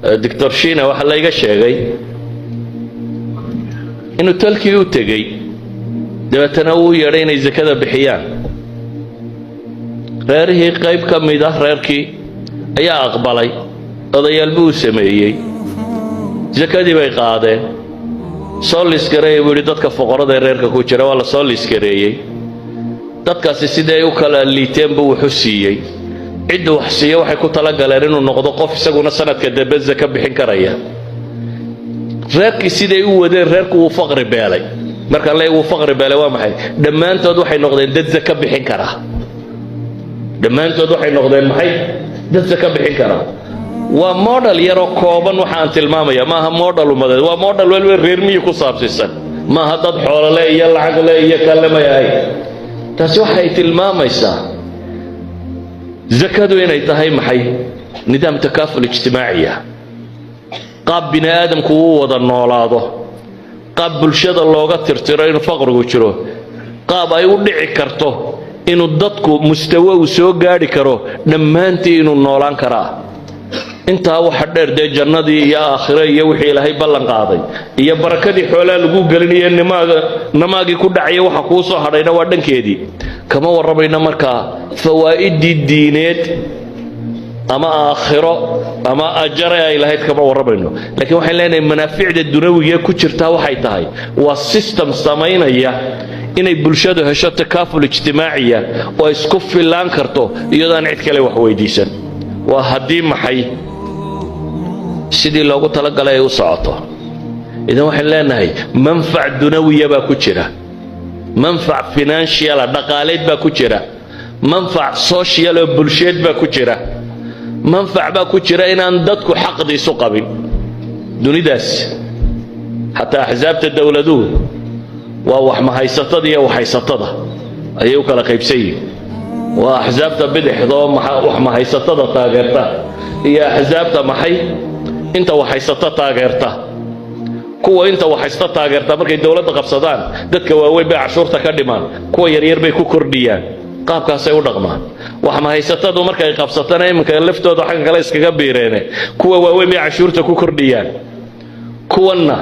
دكتور شينا waxa la iga sheegay inuu talkii u tagay dabeetana uu yeeray inay zakada bixiyaan reerihii qayb ka mid ah reerkii ayaa aqbalay odayaal buu sameeyay zakadii bay qaadeen soo liskareeyay buu dadka fuqarada reerka ku jira waa la soo liskareeyay dadkaasi sidee u kala liiteen buu wuxuu siiyay cid wax siiyo waxay ku tala galeen inuu noqdo qof isaguna sanadka dambe zaka bixin karaya reerkii sidee u wadeen reerku uu faqri beelay marka la uu faqri beelay waa maxay dhamaantood waxay noqdeen dad zaka bixin kara dhamaantood waxay noqdeen maxay dad zaka bixin kara waa model yaro kooban waxaan tilmaamaya maaha model umadeed waa model walba reer miyi ku saabsisan maaha dad xoolo leh iyo lacag leh iyo kalamayay taasi waxay tilmaamaysaa zakadu inay tahay maxay nidaam takaaful ijtimaaci qaab bini aadamku uu wada noolaado qaab bulshada looga tirtiro in faqrigu jiro qaab ay u dhici karto inuu dadku mustawa u soo gaari karo dhammaantii inuu noolaan karaa inta waxa dheer de jannadii iyo aakhira iyo wixii ilaahay ballan qaaday iyo barakadii xoolaha lagu galinayo namaagi ku dhacay waxa ku soo hadhayna waa dhankeedii kama warabayna marka fawaa'idii diineed ama aakhiro ama ajra ay lahayd kama warabayno laakiin waxay leenahay manaaficda dunawiga ku jirta waxay tahay waa system sameynaya inay bulshadu hesho takaaful ijtimaaciya oo isku filaan karto iyadoo cid kale wax weydiisan waa hadii maxay sidii loogu tala galay u socoto idan waxaan leenahay manfac dunawiya baa ku jira manfac financial dhaqaaleed baa ku jira manfac social oo bulsheed baa ku jira manfac baa ku jira inaan dadku xaqdiisu qabin dunidaas hatta ahzaabta dawladuhu waa wax ma haysatada iyo wax haysatada ayay u kala qaybsayeen waa ahzaabta bidixdo wax ma haysatada taageerta iyo ahzaabta maxay inta wax haysata taageerta kuwa inta wax haysta taageerta markay dawladda qabsadaan dadka waaweyn bay cashuurta ka dhimaan kuwa yar yar bay ku kordhiyaan qaabkaas ay u dhaqmaan wax ma haysatadu markay qabsatana iminka laftooda xaq kale iskaga biireene kuwa waaweyn bay cashuurta ku kordhiyaan kuwana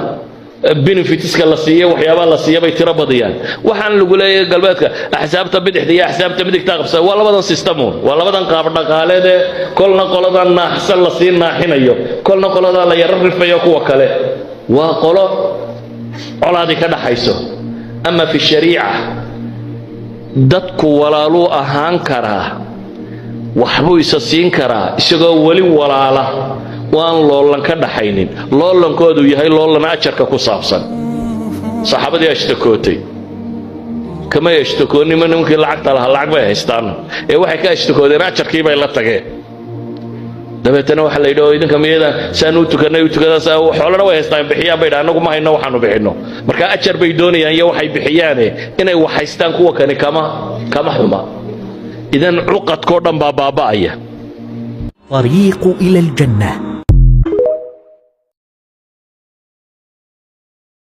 benefitska la siiyo waxyaabo la siiyo bay tiro badiyaan waxaan lagu leeyahay galbeedka ahsaabta bidixda iyo ahsaabta midigta qabsan waa labadan system waa labadan qaab dhaqaaleed kolna qoladan naaxsan la siin naaxinayo kolna qolada la yar rifayo kuwa kale waa qolo colaadi ka dhaxayso ama fi shariica dadku walaalu ahaan karaa waxbuu isa siin karaa isagoo wali walaala waan loolan ka dhaxaynin loolankoodu yahay loolan ajarka ku saabsan saxaabadii ashtakootay kama ashtakooni nimankii lacagta lahaa lacag bay haystaan ee waxay ka ashtakoodeen ajarkii bay la tageen dabeetana waxa la yidhaahdo idinka miyada saan u tukanay u tukadaas xoolana way haystaan bixiyaan bay anagu ma hayno waxaanu bixino marka ajar bay doonayaan iyo waxay bixiyaan inay wax haystaan kuwa kale kama xuma idan uqadko dhan baa baaba'aya طريق إلى الجنة